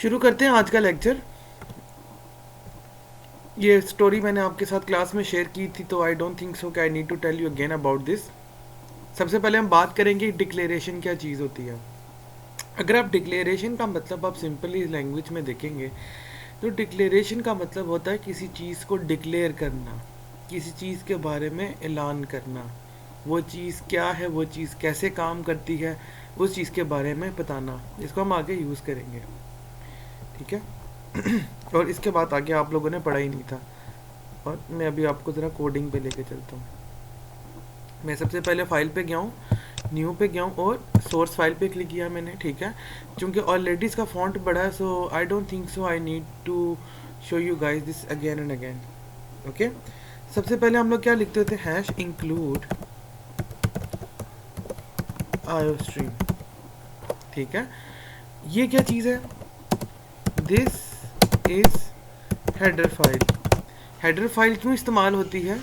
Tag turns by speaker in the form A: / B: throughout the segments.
A: शुरू करते हैं आज का लेक्चर। ये स्टोरी मैंने आपके साथ क्लास में शेयर की थी, तो आई डोंट थिंक सो कि I need to tell you again about this. सबसे पहले हम बात करेंगे डिक्लेरेशन क्या चीज़ होती है। अगर आप डिक्लेरेशन का मतलब आप सिंपली लैंग्वेज में देखेंगे तो डिक्लेरेशन का मतलब होता है किसी चीज़ को डिक्लेयर करना, किसी चीज़ के बारे में ऐलान करना, वो चीज़ क्या है, वो चीज़ कैसे काम करती है, उस चीज़ के बारे में बताना। इसको हम आगे यूज़ करेंगे, ठीक है। और इसके बाद आगे आप लोगों ने पढ़ा ही नहीं था, और मैं अभी आपको ज़रा कोडिंग पे लेके चलता हूँ। मैं सबसे पहले फाइल पे गया हूँ, न्यू पे गया हूँ और सोर्स फाइल पे क्लिक किया मैंने, ठीक है। क्योंकि ऑलरेडी इसका फॉन्ट बड़ा है, so I don't think so I need to show you guys this again and again, okay. सबसे पहले हम लोग क्या लिखते थे, हैश इंक्लूड आयोस्ट्रीम, ठीक है। ये क्या चीज़ है, this is header file. Header file क्यों इस्तेमाल होती है,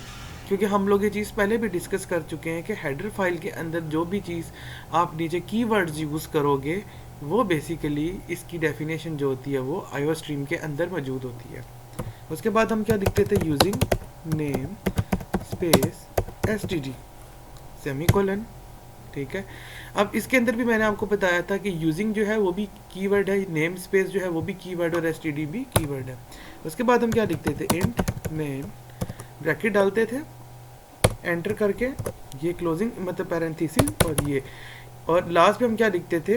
A: क्योंकि हम लोग ये चीज़ पहले भी डिस्कस कर चुके हैं कि हेडर फाइल के अंदर जो भी चीज़ आप नीचे कीवर्ड्स यूज़ करोगे वो बेसिकली इसकी डेफिनेशन जो होती है वो आईओ स्ट्रीम के अंदर मौजूद होती है। उसके बाद हम क्या लिखते थे, using name space STD semicolon, ठीक है। अब इसके अंदर भी मैंने आपको बताया था कि यूजिंग जो है वो भी कीवर्ड है, नेम स्पेस जो है वो भी कीवर्ड और एसटीडी भी कीवर्ड है। उसके बाद हम क्या लिखते थे, इंट नेम ब्रैकेट डालते थे, एंटर करके ये क्लोजिंग मतलब पैरेंथेसिस, और लास्ट में हम क्या लिखते थे,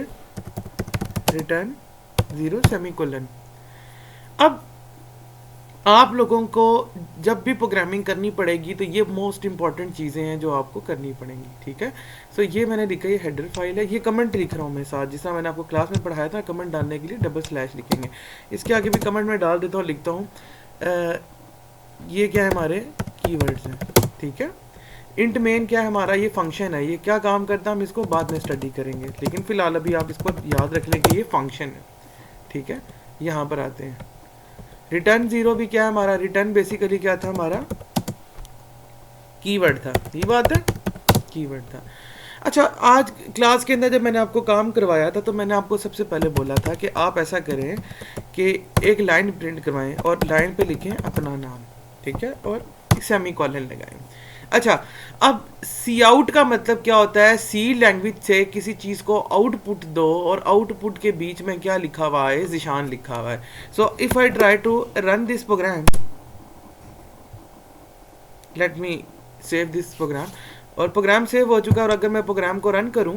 A: रिटर्न 0 सेमीकोलन। अब आप लोगों को जब भी प्रोग्रामिंग करनी पड़ेगी तो ये मोस्ट इंपॉर्टेंट चीज़ें हैं जो आपको करनी पड़ेंगी, ठीक है। सो ये मैंने लिखा, ये हेडर फाइल है, ये कमेंट लिख रहा हूँ मैं साथ, जिस तरह मैंने आपको क्लास में पढ़ाया था, कमेंट डालने के लिए डबल स्लैश लिखेंगे। इसके आगे भी कमेंट में डाल देता हूँ, लिखता हूँ ये क्या है, हमारे कीवर्ड्स हैं, ठीक है। इंट मेन क्या है हमारा, ये फंक्शन है, ये क्या काम करता है हम इसको बाद में स्टडी करेंगे, लेकिन फिलहाल अभी आप इसको याद रख लें कि ये फंक्शन है, ठीक है। यहाँ पर आते हैं, रिटर्न 0 भी क्या है हमारा, रिटर्न बेसिकली क्या था हमारा, कीवर्ड था, ये बात है, कीवर्ड था। अच्छा, आज क्लास के अंदर जब मैंने आपको काम करवाया था तो मैंने आपको सबसे पहले बोला था कि आप ऐसा करें कि एक लाइन प्रिंट करवाएं और लाइन पे लिखें अपना नाम, ठीक है, और सेमीकोलन लगाएं। अच्छा, अब सी आउट का मतलब क्या होता है, सी लैंग्वेज से किसी चीज़ को आउटपुट दो और आउटपुट के बीच में क्या लिखा हुआ है, निशान लिखा हुआ है। So if I try to run this program, let me save this program, और प्रोग्राम सेव हो चुका है, और अगर मैं प्रोग्राम को रन करूं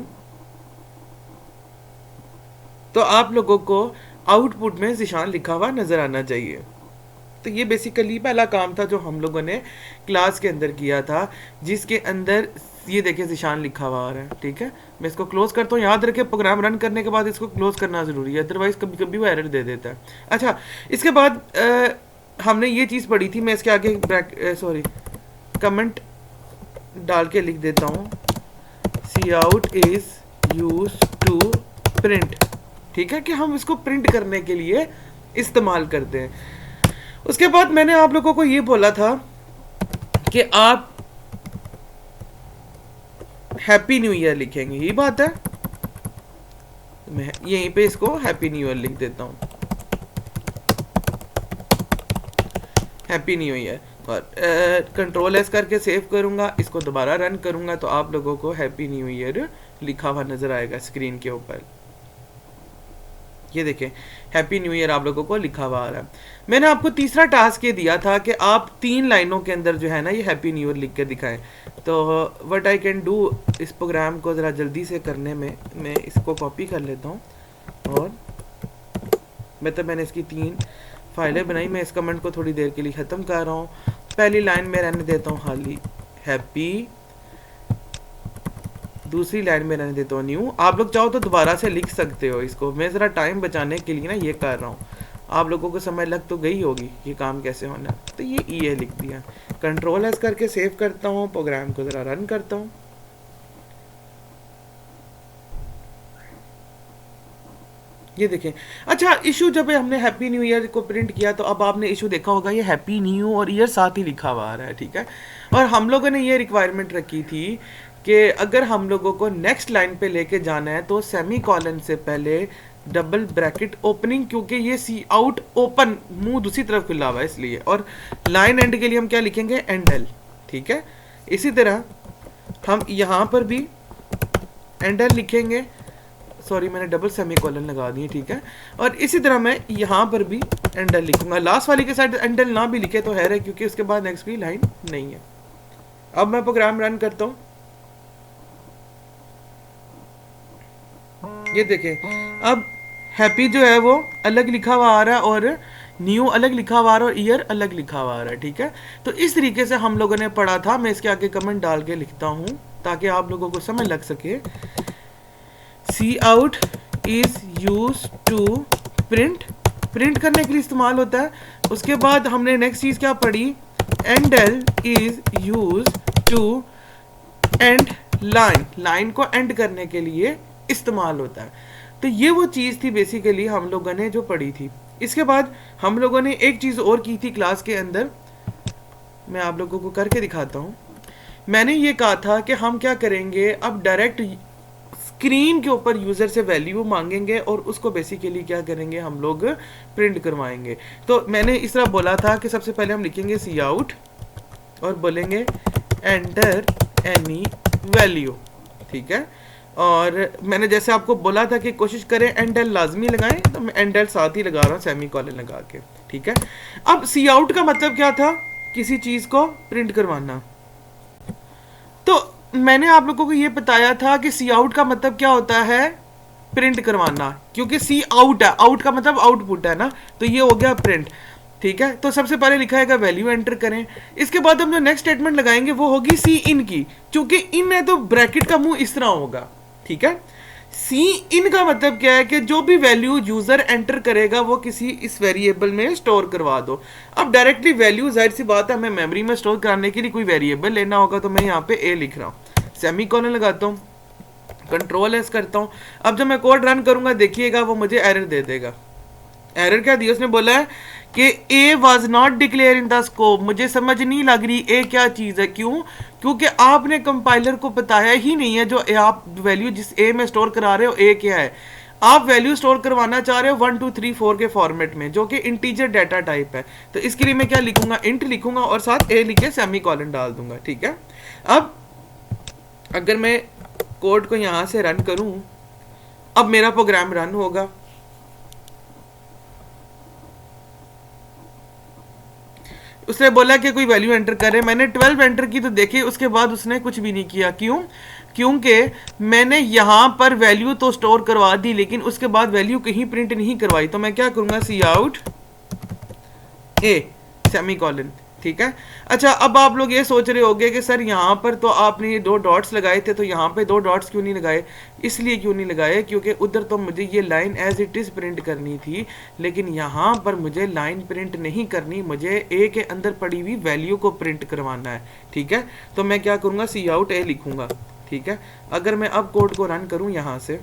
A: तो आप लोगों को आउटपुट में निशान लिखा हुआ नजर आना चाहिए। तो ये बेसिकली पहला काम था जो हम लोगों ने क्लास के अंदर किया था, जिसके अंदर ये देखिए निशान लिखा हुआ आ रहा है, ठीक है। मैं इसको क्लोज करता हूँ, याद रखें प्रोग्राम रन करने के बाद इसको क्लोज करना ज़रूरी है, अदरवाइज कभी कभी वो एरर दे देता है। अच्छा, इसके बाद हमने ये चीज़ पढ़ी थी, मैं इसके आगे कमेंट डाल के लिख देता हूँ, C out is use to print, ठीक है, कि हम इसको प्रिंट करने के लिए इस्तेमाल करते हैं। उसके बाद मैंने आप लोगों को ये बोला था कि आप हैप्पी न्यू ईयर लिखेंगे, ये बात है। मैं यहीं पे इसको हैप्पी न्यू ईयर लिख देता हूँ, हैप्पी न्यू ईयर, और कंट्रोल एस करके सेव करूँगा, इसको दोबारा रन करूँगा तो आप लोगों को हैप्पी न्यू ईयर लिखा हुआ नज़र आएगा स्क्रीन के ऊपर। ये देखें, हैप्पी न्यू ईयर आप लोगों को लिखा हुआ आ रहा है। मैंने आपको तीसरा टास्क ये दिया था कि आप 3 लाइनों के अंदर जो है ना ये हैप्पी न्यू ईयर लिख के दिखाएं। तो व्हाट आई कैन डू, इस प्रोग्राम को ज़रा जल्दी से करने में मैं इसको कॉपी कर लेता हूँ, और मैंने इसकी 3 फाइलें बनाई। मैं इस कमेंट को थोड़ी देर के लिए ख़त्म कर रहा हूँ। पहली लाइन में रहने देता हूँ खाली हैप्पी, दूसरी लाइन में रहने देता हूँ न्यू। आप लोग चाहो तो दोबारा से लिख सकते हो इसको, मैं ज़रा टाइम बचाने के लिए ना ये कर रहा हूँ। आप लोगों को समय लग तो गई होगी ये काम कैसे होना है, तो ये ई लिख दिया, कंट्रोल एस करके सेव करता हूँ, प्रोग्राम को ज़रा रन करता हूँ। ये देखें। अच्छा, इशू जब हमने हैप्पी न्यू ईयर को प्रिंट किया तो अब आपने इशू देखा होगा, ये हैप्पी न्यू और ईयर साथ ही लिखा हुआ आ रहा है, ठीक है। और हम लोगों ने ये रिक्वायरमेंट रखी थी कि अगर हम लोगों को नेक्स्ट लाइन पे लेके जाना है तो सेमी कॉलन से पहले डबल ब्रैकेट ओपनिंग, क्योंकि ये सी आउट ओपन मुंह दूसरी तरफ खुला हुआ है इसलिए, और लाइन एंड के लिए हम क्या लिखेंगे, एंड एल। ठीक है, इसी तरह हम यहाँ पर भी एंड एल लिखेंगे, सॉरी मैंने डबल सेमीकोलन लगा दिए। ठीक है, और इसी तरह मैं यहाँ पर भी एंड एल लिखूंगा। लास्ट वाली के साइड एंड एल ना भी लिखे तो है, क्योंकि उसके बाद नेक्स्ट भी लाइन नहीं है। अब मैं प्रोग्राम रन करता हूँ, ये देखें अब हैप्पी जो है वो अलग लिखा हुआ आ रहा है और न्यू अलग लिखा हुआ आ रहा है और ईयर अलग लिखा हुआ आ रहा है। ठीक है, तो इस तरीके से हम लोगों ने पढ़ा था। मैं इसके आगे कमेंट डाल के लिखता हूँ ताकि आप लोगों को समझ लग सके। C out is use to print, print करने के लिए इस्तेमाल होता है। उसके बाद हमने नेक्स्ट चीज क्या पढ़ी, end L is use to end line, line को एंड करने के लिए इस्तेमाल होता है। तो ये वो चीज थी बेसिकली हम लोगों ने जो पढ़ी थी। इसके बाद हम लोगों ने एक चीज और की थी क्लास के अंदर, मैं आप लोगों को करके दिखाता हूँ। मैंने ये कहा था कि हम क्या करेंगे, अब डायरेक्ट स्क्रीन के ऊपर यूजर से वैल्यू मांगेंगे और उसको बेसिकली क्या करेंगे, हम लोग प्रिंट करवाएंगे। तो मैंने इस तरह बोला था कि सबसे पहले हम लिखेंगे सी आउट और बोलेंगे एंटर एनी वैल्यू। ठीक है, और मैंने जैसे आपको बोला था कि कोशिश करें एंड एल लाजमी लगाएं, तो मैं एंड एल साथ ही लगा रहा हूँ सेमी कॉलन लगा के। ठीक है, अब सी आउट का मतलब क्या था, किसी चीज को प्रिंट करवाना। तो मैंने आप लोगों को ये बताया था कि सी आउट का मतलब क्या होता है, प्रिंट करवाना, क्योंकि सी आउट है, आउट का मतलब आउटपुट है ना, तो ये हो गया प्रिंट। ठीक है, तो सबसे पहले लिखा है वैल्यू एंटर करें। इसके बाद हम जो नेक्स्ट स्टेटमेंट लगाएंगे वो होगी सी इन की, क्योंकि इन है तो ब्रैकेट का मुंह इस तरह होगा। ठीक है, सी इन का मतलब क्या है कि जो भी वैल्यू यूजर एंटर करेगा वो किसी इस वेरिएबल में स्टोर करवा दो। अब डायरेक्टली वैल्यू जाहिर सी बात है, हमें मेमोरी में स्टोर कराने के लिए कोई वेरिएबल लेना होगा, तो मैं यहाँ पे ए लिख रहा हूँ, सेमीकोलन लगाता हूँ, कंट्रोल एस करता हूँ। अब जब मैं कोड रन करूंगा देखिएगा वो मुझे एरर दे देगा। एरर क्या दिया, उसने बोला है कि ए was not declare in the scope. मुझे समझ नहीं लग रही ए क्या चीज़ है, क्यों, क्योंकि आपने कंपाइलर को बताया ही नहीं है जो आप वैल्यू जिस ए में स्टोर करा रहे हो ए क्या है। आप वैल्यू स्टोर करवाना चाह रहे हो 1 2 3 4 के फॉर्मेट में, जो कि इंटीजर डाटा टाइप है। तो इसके लिए मैं क्या लिखूंगा, इंट लिखूंगा और साथ ए लिख के सेमीकोलन डाल दूंगा। ठीक है, अब अगर मैं कोड को यहां से रन करूं, अब मेरा प्रोग्राम रन होगा। उसने बोला कि कोई वैल्यू एंटर करे, मैंने 12 एंटर की तो देखिए उसके बाद उसने कुछ भी नहीं किया। क्यों, क्योंकि मैंने यहां पर वैल्यू तो स्टोर करवा दी लेकिन उसके बाद वैल्यू कहीं प्रिंट नहीं करवाई। तो मैं क्या करूंगा, सी आउट ए सेमीकोलन। ठीक है, अच्छा अब आप लोग ये सोच रहे होंगे कि सर यहाँ पर तो आपने ये 2 डॉट्स लगाए थे, तो यहाँ पे 2 डॉट्स क्यों नहीं लगाए। इसलिए क्यों नहीं लगाए क्योंकि उधर तो मुझे ये line as it is print करनी थी, लेकिन यहाँ पर मुझे लाइन प्रिंट नहीं करनी, मुझे ए के अंदर पड़ी हुई वैल्यू को प्रिंट करवाना है। ठीक है, तो मैं क्या करूँगा, सी आउट ए लिखूँगा। ठीक है, अगर मैं अब कोड को रन करूँ यहाँ से,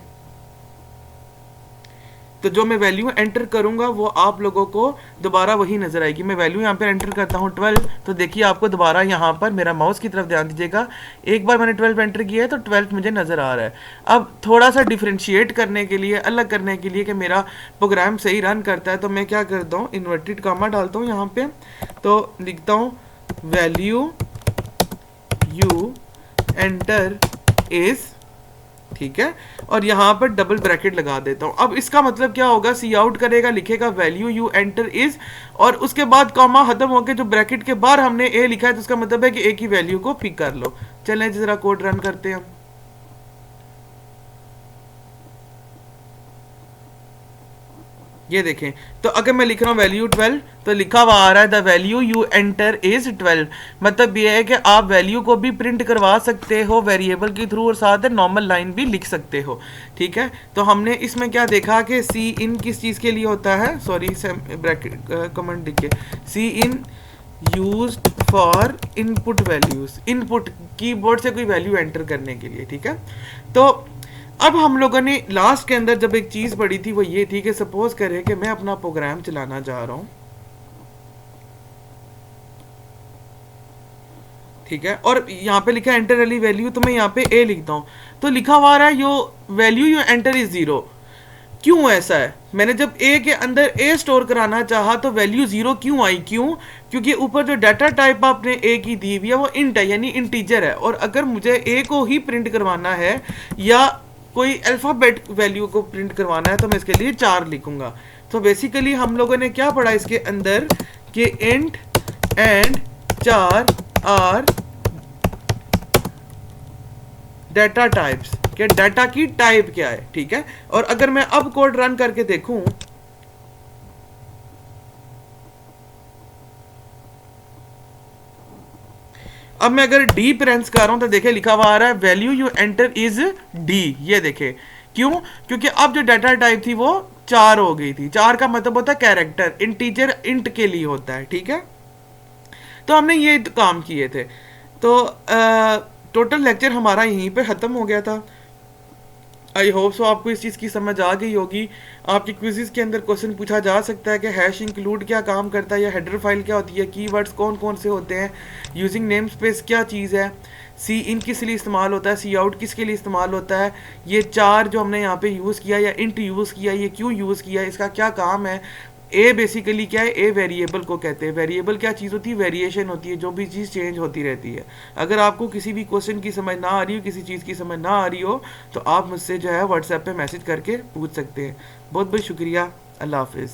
A: तो जो मैं वैल्यू एंटर करूंगा वो आप लोगों को दोबारा वही नजर आएगी। मैं वैल्यू यहाँ पे एंटर करता हूँ 12, तो देखिए आपको दोबारा यहाँ पर मेरा माउस की तरफ ध्यान दीजिएगा, एक बार मैंने 12 एंटर किया है तो 12 मुझे नजर आ रहा है। अब थोड़ा सा डिफ्रेंशिएट करने के लिए, अलग करने के लिए कि मेरा प्रोग्राम सही रन करता है, तो मैं क्या करता हूँ, इन्वर्टेड कामा डालता हूँ यहाँ पे, तो लिखता हूँ वैल्यू यू एंटर इज, ठीक है, और यहाँ पर डबल ब्रैकेट लगा देता हूँ। अब इसका मतलब क्या होगा, सी आउट करेगा, लिखेगा वैल्यू यू एंटर इज, और उसके बाद कॉमा खत्म होकर जो ब्रैकेट के बाहर हमने ए लिखा है, तो उसका मतलब है कि ए की वैल्यू को पिक कर लो। चलें जरा कोड रन करते हैं। ये देखें, तो अगर मैं लिख रहा हूँ वैल्यू 12, तो लिखा हुआ आ रहा है the value you enter is 12। मतलब ये है कि आप वैल्यू को भी प्रिंट करवा सकते हो वेरिएबल के थ्रू, और साथ नॉर्मल लाइन भी लिख सकते हो। ठीक है, तो हमने इसमें क्या देखा कि सी इन किस चीज़ के लिए होता है, सॉरी ब्रैकेट कमेंट लिखे, C in used for input values, input keyboard से कोई वैल्यू एंटर करने के लिए। ठीक है, तो अब हम लोगों ने लास्ट के अंदर जब एक चीज पढ़ी थी वो ये थी कि सपोज करें कि मैं अपना प्रोग्राम चलाना चाह रहा हूं, ठीक है, और यहाँ पे लिखा है एंटर वाली वैल्यू, तो मैं यहाँ पे ए लिखता हूँ, तो लिखा हुआ रहा है यो वैल्यू यू एंटर इज 0। क्यों ऐसा है, मैंने जब ए के अंदर ए स्टोर कराना चाहा तो वैल्यू जीरो क्यों आई, क्यों? क्योंकि ऊपर जो डाटा टाइप आपने ए की दी हुई है वो इंट है, यानी इंटीजर है, और अगर मुझे ए को ही प्रिंट करवाना है या कोई अल्फ़ाबेट वैल्यू को प्रिंट करवाना है तो मैं इसके लिए 4 लिखूंगा। तो बेसिकली हम लोगों ने क्या पढ़ा इसके अंदर कि int and 4 are data types, कि डाटा की टाइप क्या है, ठीक है। और अगर मैं अब कोड रन करके देखूं, अब मैं अगर डी प्रेस कर रहा हूं तो देखे लिखा हुआ आ रहा है value you enter is D, ये देखे क्यों? क्योंकि अब जो डाटा टाइप थी वो 4 हो गई थी। 4 का मतलब होता है कैरेक्टर, इंटीजर इंट के लिए होता है, ठीक है। तो हमने ये काम किए थे। तो टोटल लेक्चर हमारा यहीं पे ख़त्म हो गया था। आई होप सो आपको इस चीज़ की समझ आ गई होगी। आपकी क्विज़ के अंदर क्वेश्चन पूछा जा सकता है कि हैश इंक्लूड क्या काम करता है, या हेडर फाइल क्या होती है, कीवर्ड्स कौन कौन से होते हैं, यूजिंग नेम स्पेस क्या चीज़ है, सी इन किस लिए इस्तेमाल होता है, सी आउट किसके लिए इस्तेमाल होता है, ये 4 जो हमने यहाँ पे यूज़ किया या इंट यूज़ किया ये क्यों यूज़ किया, इसका क्या काम है। ए बेसिकली क्या है, ए वेरिएबल को कहते हैं। वेरिएबल क्या चीज़ होती है, वेरिएशन होती है, जो भी चीज़ चेंज होती रहती है। अगर आपको किसी भी क्वेश्चन की समझ ना आ रही हो, किसी चीज़ की समझ ना आ रही हो, तो आप मुझसे जो है व्हाट्सएप पे मैसेज करके पूछ सकते हैं। बहुत बहुत शुक्रिया, अल्लाह हाफिज़।